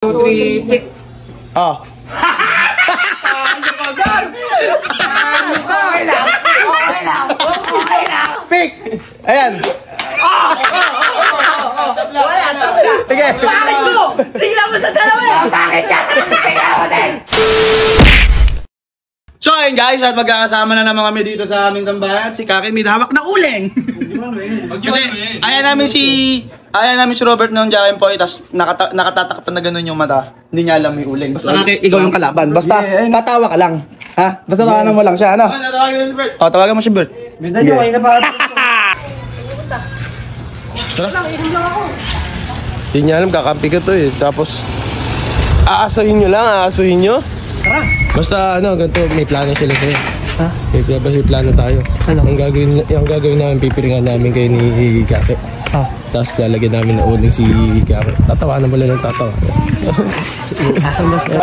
2, 3, pick. Oh. Ano ka, Gar? Okay lang. Okay lang. Okay lang. Pick! Ayan. Wala, tapos na. Sige. Bakit mo? Sila mo sa salamin. Bakit ka? Tingnan mo din. So ayun guys, at magkakasama na naman kami dito sa aming tambayan. Si Kaki may hawak na uling. Kasi ayan namin si Robert noong Jacken Poy, tapos nakatatak pa na gano'n yung mata. Hindi niya alam may uling. Basta Kaki, ikaw yung kalaban. Basta tatawa ka lang. Ha? Basta tawanan mo lang siya, ano? O, tawagan mo si Bert. Binda nyo, kayo na ba? Hindi niya alam, kakampi ko to eh. Tapos, aasuhin nyo lang, aasuhin nyo. Tara. Basta ano, ganito, may plano sila sa'yo. Ha? May plano tayo. Ano? Ang gagawin namin, pipiringan namin kayo ni Kake. Ah. Tapos lalagyan namin na uling si Kake. Tatawa na pala ng tatawa.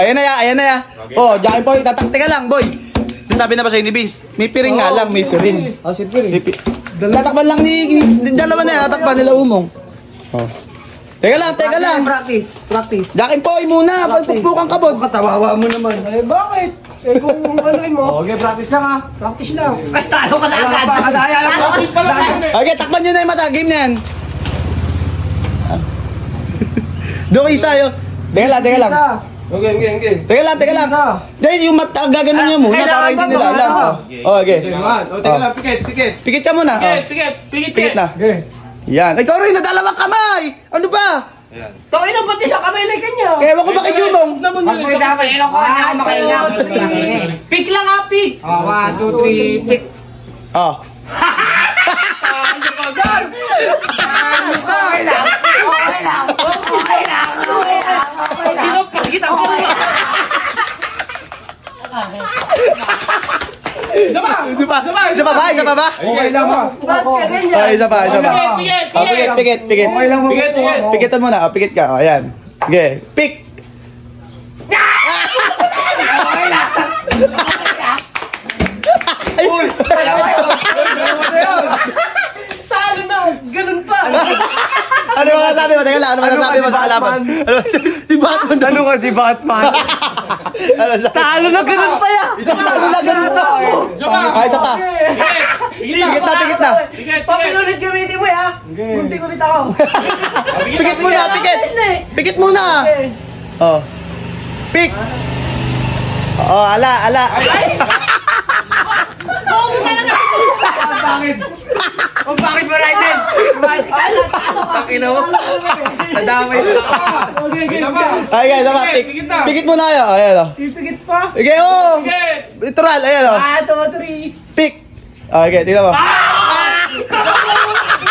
Ayan na ya, ayan na ya. Oh, Jacken Poy, tatakti ka lang, boy. Sabi na ba sa'yo ni Vince? May piring nga lang, may piring. Oh, si Piring. Tatakpan lang ni dalawa na yan, tatakpan nila umong. Oh. Teka lang. Practice. Jacken Poy muna, pagpupukan ka, bod. Katawawa mo naman. Eh, bakit? Eh, kung ano mo. Okay, practice lang ha. Practice lang. Ay, talo ka na agad. Kadaya lang. Practice pa lang. Okay, takpan nyo na yung mata, game na yan. Doon kayo sa'yo. Teka lang. Okay. Teka lang. Dahil yung mata, gaganon nyo muna para hindi nila alam. Oh, okay. Teka lang, pikit. Pikit ka muna. Pikit na. Yan. Ikaw rin, nadalawang kamay. Ano ba? Tawin na pati sa kamay like kanya. Kaya wag ko bakit Jumong? Pag may dapat ilaw ko, hindi ako makahinga. Pick lang ha, pick. 1, 2, 3, pick. Oh. Ano ka, Gar? Okay lang. Kita ko. Isa pa ba? Okay lang ha. Oh, isa pa. Pikit. Okay lang mo. Pikitan mo na. Pikit ka. Oh, ayan. Okay. Pick. Okay lang. Talo na. Ganun pa. Ano ba sabi mo? Teka lang. Ano ba sabi mo sa kalaban? Si Batman. Ano ka si Batman? Talo na ganun pa ya. Ano na ganun pa? Isa pa. Pikit na. Papinulit gamitin mo ya. Munti ulit ako. Pikit muna. Pikit muna. Oh. Pick. Oh, ala. Bakit mo Raiden? Takina mo. Nadamay pa. Okay. Ay, isa pa. Pikit muna kayo. Ayan o. Pipigit pa. Okay, oh. Literal. Ayan o. 1, 2, 3. Pick. Okay, tingnan mo.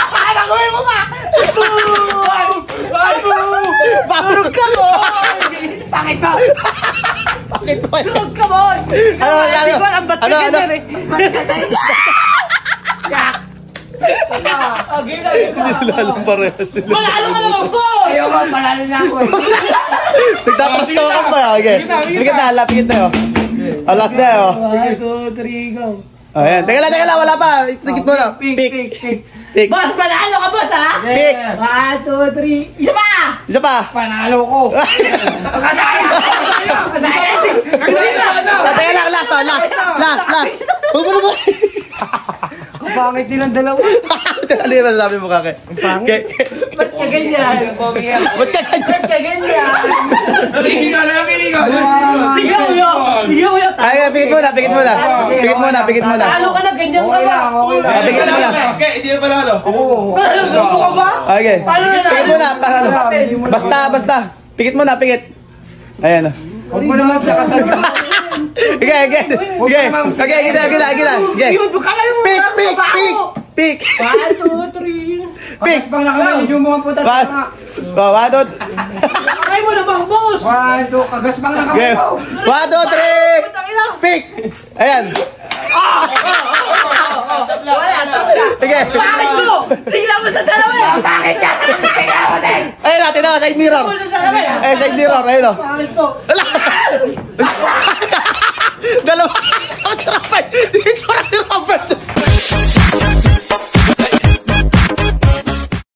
Paano gawin mo ba? Turog ka mo! Bakit ba? Bakit mo? Turog ka mo! Ano? Nilalang pareha sila. Malalo ka naman po! Ayaw ka, malalo na ako eh. Nagtatrasto ka pa. Okay. Pikit na. Oh, last na. 1, 2, 3, go. Ayan. Teka lang. Wala pa. Tikit mo na. Pick. Boss, panalo ka boss ha? Pick. 1, 2, 3. Isa pa! Panalo ko. Kadaya! Teka lang. Last. Huwag mo. Pangit nilang dalawa. Ano yung masasabi mo, Kake? Pangit? Ba't ka ganyan? Ba't ka ganyan? Kinigaw. Tigaw yun! Ay, pikit muna. Talo ka na, ganyan ka ba? Pikit muna. Okay, sino panalo? Grupo ka ba? Okay. Pikit muna. Basta. Pikit muna. Ayan o. Huwag mo naman plakasan. Okay. Pick. 1, 2, 3. Pick. Pang nakamedyo mo ang putas na. Wadot. Kakay mo na bang boss? 1, 2, kagasbang na kami. 1, 2, 3. Pick. Ayan. Sige. Bakit mo? Sila mo sa salamin. Bakit ka? Ayun natin na, side mirror. Side mirror, ayun o. Bakit ko? Dalawa. Dito na ni Robert.